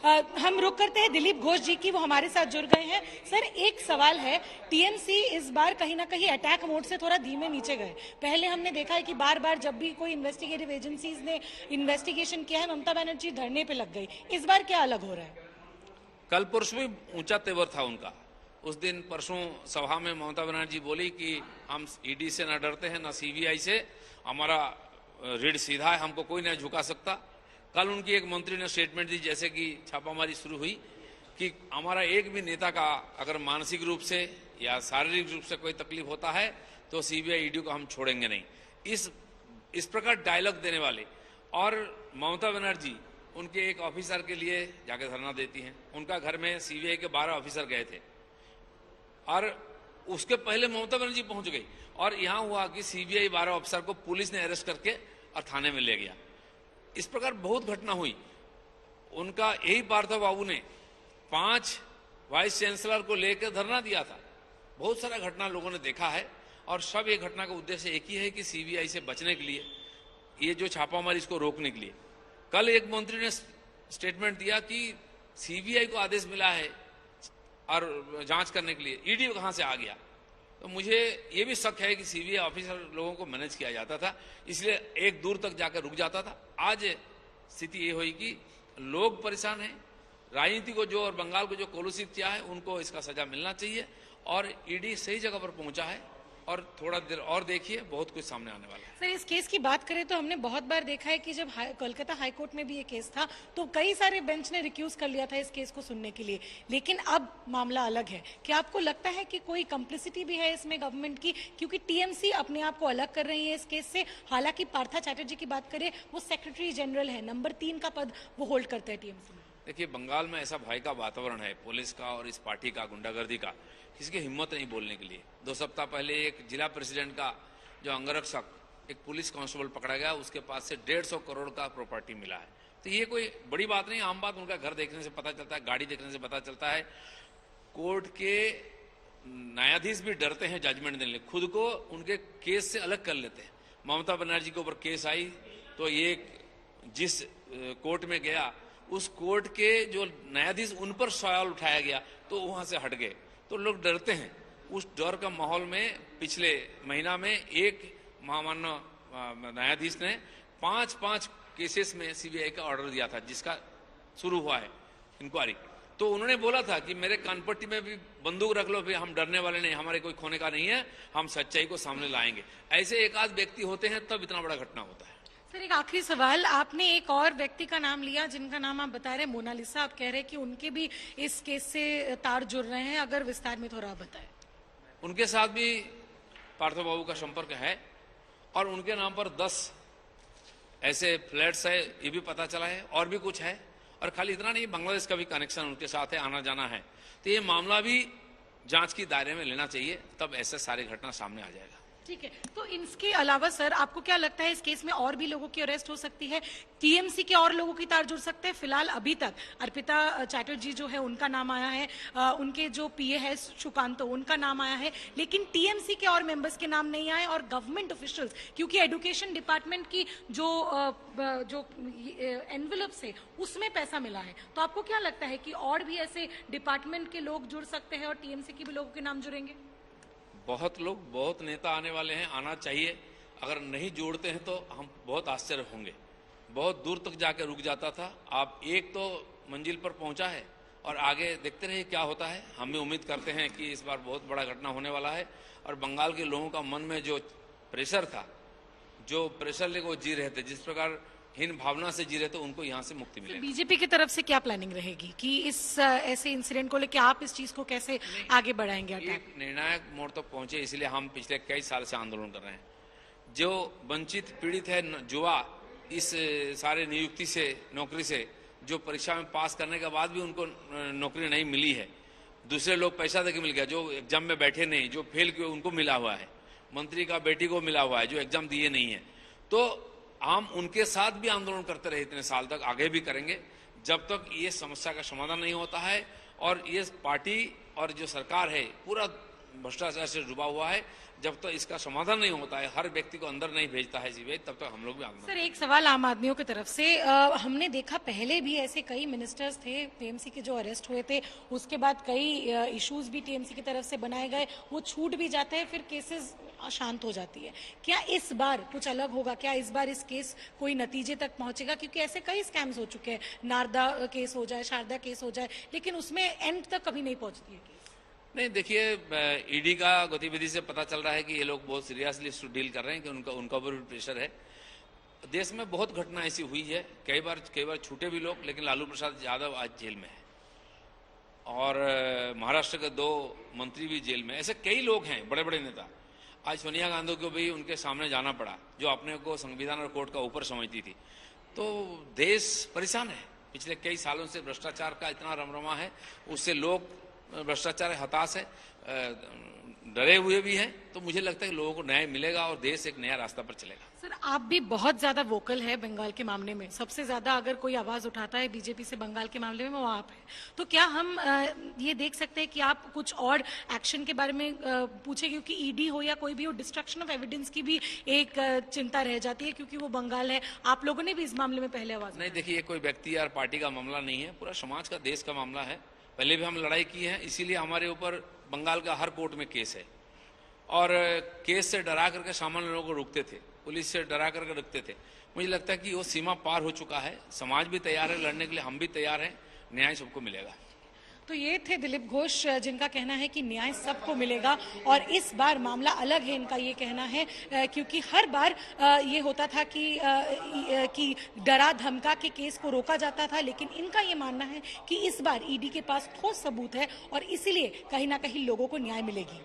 हम रुक करते हैं दिलीप घोष जी की, वो हमारे साथ जुड़ गए हैं। सर, एक सवाल है, टीएमसी इस बार कहीं ना कहीं अटैक मोड से थोड़ा धीमे नीचे गए। पहले हमने देखा है कि बार बार जब भी कोई इन्वेस्टिगेटिव एजेंसीज ने इन्वेस्टिगेशन किया है, ममता बनर्जी धरने पे लग गई। इस बार क्या अलग हो रहा है? कल परसों भी ऊंचा तेवर था उनका। उस दिन परसों सभा में ममता बनर्जी बोली कि हम ईडी से न डरते हैं, न सीबीआई से, हमारा रीढ़ सीधा है, हमको कोई नहीं झुका सकता। कल उनकी एक मंत्री ने स्टेटमेंट दी, जैसे कि छापामारी शुरू हुई, कि हमारा एक भी नेता का अगर मानसिक रूप से या शारीरिक रूप से कोई तकलीफ होता है तो सीबीआई ईडी को हम छोड़ेंगे नहीं। इस प्रकार डायलॉग देने वाले, और ममता बनर्जी उनके एक ऑफिसर के लिए जाके धरना देती हैं। उनका घर में सीबीआई के 12 ऑफिसर गए थे और उसके पहले ममता बनर्जी पहुंच गई, और यहां हुआ कि सीबीआई 12 ऑफिसर को पुलिस ने अरेस्ट करके और थाने में ले गया। इस प्रकार बहुत घटना हुई। उनका यही पार्थो बाबू ने 5 वाइस चांसलर को लेकर धरना दिया था। बहुत सारा घटना लोगों ने देखा है, और सब ये घटना का उद्देश्य एक ही है कि सीबीआई से बचने के लिए, ये जो छापामारी इसको रोकने के लिए। कल एक मंत्री ने स्टेटमेंट दिया कि सीबीआई को आदेश मिला है और जांच करने के लिए, ईडी कहां से आ गया? तो मुझे ये भी शक है कि सीबीआई ऑफिसर लोगों को मैनेज किया जाता था, इसलिए एक दूर तक जाकर रुक जाता था। आज स्थिति ये हुई कि लोग परेशान हैं, राजनीति को जो और बंगाल को जो कलुषित किया है उनको इसका सजा मिलना चाहिए, और ईडी सही जगह पर पहुंचा है, और थोड़ा देर और देखिए, बहुत कुछ सामने आने वाला है। सर, इस केस की बात करें तो हमने बहुत बार देखा है कि जब कोलकाता हाईकोर्ट में भी ये केस था तो कई सारे बेंच ने रिक्यूज कर लिया था इस केस को सुनने के लिए, लेकिन अब मामला अलग है। क्या आपको लगता है कि कोई कंप्लिसिटी भी है इसमें गवर्नमेंट की, क्योंकि टीएमसी अपने आप को अलग कर रही है इस केस से? हालांकि पार्था चैटर्जी की बात करें, वो सेक्रेटरी जनरल है, नंबर 3 का पद वो होल्ड करते हैं टीएमसी में। देखिए, बंगाल में ऐसा भय का वातावरण है, पुलिस का और इस पार्टी का, गुंडागर्दी का, किसी की हिम्मत नहीं बोलने के लिए। 2 सप्ताह पहले एक जिला प्रेसिडेंट का जो अंगरक्षक, एक पुलिस कांस्टेबल पकड़ा गया, उसके पास से 150 करोड़ का प्रॉपर्टी मिला है। तो ये कोई बड़ी बात नहीं, आम बात। उनका घर देखने से पता चलता है, गाड़ी देखने से पता चलता है। कोर्ट के न्यायाधीश भी डरते हैं जजमेंट देने, खुद को उनके केस से अलग कर लेते हैं। ममता बनर्जी के ऊपर केस आई तो ये जिस कोर्ट में गया, उस कोर्ट के जो न्यायाधीश, उन पर सवाल उठाया गया तो वहां से हट गए। तो लोग डरते हैं। उस डर का माहौल में पिछले महीना में एक महामान्य न्यायाधीश ने 5 केसेस में सीबीआई का ऑर्डर दिया था, जिसका शुरू हुआ है इंक्वायरी। तो उन्होंने बोला था कि मेरे कानपट्टी में भी बंदूक रख लो, फिर हम डरने वाले नहीं, हमारे कोई खोने का नहीं है, हम सच्चाई को सामने लाएंगे। ऐसे एक आध व्यक्ति होते हैं तब इतना बड़ा घटना होता है। सर, एक आखिरी सवाल, आपने एक और व्यक्ति का नाम लिया जिनका नाम आप बता रहे हैं मोनालिसा। आप कह रहे हैं कि उनके भी इस केस से तार जुड़ रहे हैं, अगर विस्तार में थोड़ा बताएं। उनके साथ भी पार्थो बाबू का संपर्क है, और उनके नाम पर 10 ऐसे फ्लैट्स है, ये भी पता चला है, और भी कुछ है। और खाली इतना नहीं, बांग्लादेश का भी कनेक्शन उनके साथ है, आना जाना है। तो ये मामला भी जांच की दायरे में लेना चाहिए, तब ऐसे सारे घटना सामने आ जाएगा। ठीक है, तो इसके अलावा सर आपको क्या लगता है इस केस में और भी लोगों की अरेस्ट हो सकती है? टीएमसी के और लोगों की तार जुड़ सकते हैं? फिलहाल अभी तक अर्पिता चैटर्जी जो है उनका नाम आया है, उनके जो पीए है सुकांतो, उनका नाम आया है, लेकिन टीएमसी के और मेंबर्स के नाम नहीं आए। और गवर्नमेंट ऑफिशियल्स, क्योंकि एजुकेशन डिपार्टमेंट की जो एनवेलप से उसमें पैसा मिला है, तो आपको क्या लगता है कि और भी ऐसे डिपार्टमेंट के लोग जुड़ सकते हैं और टीएमसी के भी लोगों के नाम जुड़ेंगे? बहुत लोग, बहुत नेता आने वाले हैं, आना चाहिए। अगर नहीं जोड़ते हैं तो हम बहुत आश्चर्य होंगे। बहुत दूर तक जाकर रुक जाता था, आप एक तो मंजिल पर पहुंचा है, और आगे देखते रहिए क्या होता है। हम भी उम्मीद करते हैं कि इस बार बहुत बड़ा घटना होने वाला है, और बंगाल के लोगों का मन में जो प्रेशर था, जो प्रेशर लेकर वो जी रहे थे, जिस प्रकार हीन भावना से जी रहे थे, उनको यहाँ से मुक्ति मिलेगी। बीजेपी की तरफ से क्या प्लानिंग रहेगी कि इस ऐसे इंसिडेंट को लेकर आप इस चीज को कैसे आगे बढ़ाएंगे? एक निर्णायक मोड़ तक पहुंचे, इसलिए हम पिछले कई साल से आंदोलन कर रहे हैं। जो वंचित पीड़ित है, युवा, इस सारे नियुक्ति से, नौकरी से, जो परीक्षा में पास करने के बाद भी उनको नौकरी नहीं मिली है, दूसरे लोग पैसा देके मिल गया, जो एग्जाम में बैठे नहीं, जो फेल किए उनको मिला हुआ है, मंत्री का बेटी को मिला हुआ है जो एग्जाम दिए नहीं है। तो हम उनके साथ भी आंदोलन करते रहे इतने साल तक, आगे भी करेंगे जब तक ये समस्या का समाधान नहीं होता है। और ये पार्टी और जो सरकार है पूरा भ्रष्टाचार से डूबा हुआ है। जब तक इसका समाधान नहीं होता है, हर व्यक्ति को अंदर नहीं भेजता है सीबीआई, तब तक हम लोग भी आंदोलन। सर एक सवाल आम आदमियों की तरफ से हमने देखा पहले भी ऐसे कई मिनिस्टर्स थे टीएमसी के जो अरेस्ट हुए थे, उसके बाद कई इश्यूज भी टीएमसी की तरफ से बनाए गए, वो छूट भी जाते हैं, फिर केसेस शांत हो जाती है। क्या इस बार कुछ अलग होगा? क्या इस बार इस केस कोई नतीजे तक पहुंचेगा? क्योंकि ऐसे कई स्कैम्स हो चुके हैं, नारदा केस हो जाए, शारदा केस हो जाए, लेकिन उसमें एंड तक कभी नहीं पहुंचती है केस। नहीं, देखिए, ईडी का गतिविधि से पता चल रहा है कि ये लोग बहुत सीरियसली इसको डील कर रहे हैं, कि उनका ऊपर भी प्रेशर है। देश में बहुत घटना ऐसी हुई है, कई बार छूटे भी लोग, लेकिन लालू प्रसाद यादव आज जेल में है और महाराष्ट्र के 2 मंत्री भी जेल में। ऐसे कई लोग हैं, बड़े बड़े नेता। आज सोनिया गांधी को भी उनके सामने जाना पड़ा, जो अपने को संविधान और कोर्ट का ऊपर समझती थी। तो देश परेशान है, पिछले कई सालों से भ्रष्टाचार का इतना रमरमा है, उससे लोग भ्रष्टाचार हताश है, डरे हुए भी हैं। तो मुझे लगता है कि लोगों को न्याय मिलेगा और देश एक नया रास्ता पर चलेगा। सर आप भी बहुत ज्यादा वोकल है बंगाल के मामले में, सबसे ज्यादा अगर कोई आवाज उठाता है बीजेपी से बंगाल के मामले में वो आप है। तो क्या हम ये देख सकते हैं कि आप कुछ और एक्शन के बारे में पूछे, क्योंकि ईडी हो या कोई भी हो, डिस्ट्रक्शन ऑफ एविडेंस की भी एक चिंता रह जाती है, क्योंकि वो बंगाल है। आप लोगों ने भी इस मामले में पहले आवाज नहीं, देखिए, ये कोई व्यक्ति या पार्टी का मामला नहीं है, पूरा समाज का, देश का मामला है। पहले भी हम लड़ाई की है, इसीलिए हमारे ऊपर बंगाल का हर कोर्ट में केस है और केस से डरा करके सामान्य लोगों को रुकते थे, पुलिस से डरा करके रुकते थे। मुझे लगता है कि वो सीमा पार हो चुका है, समाज भी तैयार है लड़ने के लिए, हम भी तैयार हैं, न्याय सबको मिलेगा। तो ये थे दिलीप घोष, जिनका कहना है कि न्याय सबको मिलेगा और इस बार मामला अलग है, इनका ये कहना है, क्योंकि हर बार ये होता था कि डरा धमका के केस को रोका जाता था, लेकिन इनका ये मानना है कि इस बार ईडी के पास ठोस सबूत है और इसीलिए कहीं ना कहीं लोगों को न्याय मिलेगी।